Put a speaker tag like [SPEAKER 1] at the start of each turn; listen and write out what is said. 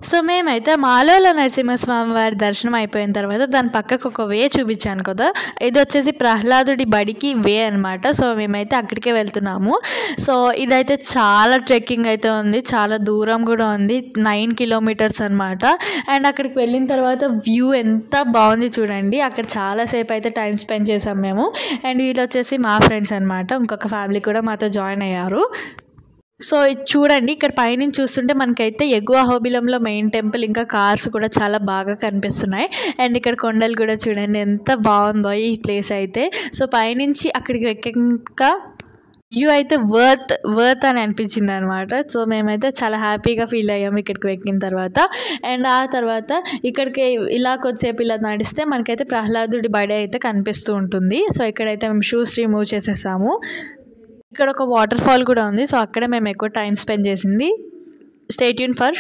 [SPEAKER 1] So మేమైతే మాలోల నరసింహస్వామి వారి దర్శనం అయిపోయిన తర్వాత దాని పక్కకు ఒక వే చూపించాను కదా, ఇది వచ్చేసి ప్రహ్లాదుడి బడికి వే అనమాట. సో మేమైతే అక్కడికే వెళ్తున్నాము. సో ఇదైతే చాలా ట్రెక్కింగ్ అయితే ఉంది, చాలా దూరం కూడా ఉంది, 9 కిలోమీటర్స్ అనమాట. అండ్ అక్కడికి వెళ్ళిన తర్వాత వ్యూ ఎంత బాగుంది చూడండి. అక్కడ చాలాసేపు అయితే టైం స్పెండ్ చేసాం మేము. అండ్ వీళ్ళు వచ్చేసి మా ఫ్రెండ్స్ అనమాట, ఇంకొక ఫ్యామిలీ కూడా మాతో జాయిన్ అయ్యారు. సో ఇది చూడండి, ఇక్కడ పైనుంచి చూస్తుంటే మనకైతే ఎగువ అహోబిలంలో మెయిన్ టెంపుల్ ఇంకా కార్స్ కూడా చాలా బాగా కనిపిస్తున్నాయి. అండ్ ఇక్కడ కొండలు కూడా చూడండి ఎంత బాగుందో ఈ ప్లేస్ అయితే. సో పైనుంచి అక్కడికి ఎక్కాక వ్యూ అయితే వర్త్ అని అనిపించింది అనమాట. సో మేమైతే చాలా హ్యాపీగా ఫీల్ అయ్యాము ఇక్కడికి ఎక్కిన తర్వాత. అండ్ ఆ తర్వాత ఇక్కడికి ఇలా కొద్దిసేపు ఇలా నడిస్తే మనకైతే ప్రహ్లాదుడి బడి అయితే కనిపిస్తూ ఉంటుంది. సో ఇక్కడైతే మేము షూస్ రిమూవ్ చేసేసాము. ఇక్కడ ఒక వాటర్ ఫాల్ కూడా ఉంది. సో అక్కడే మేము ఎక్కువ టైం స్పెండ్ చేసింది. Stay tune for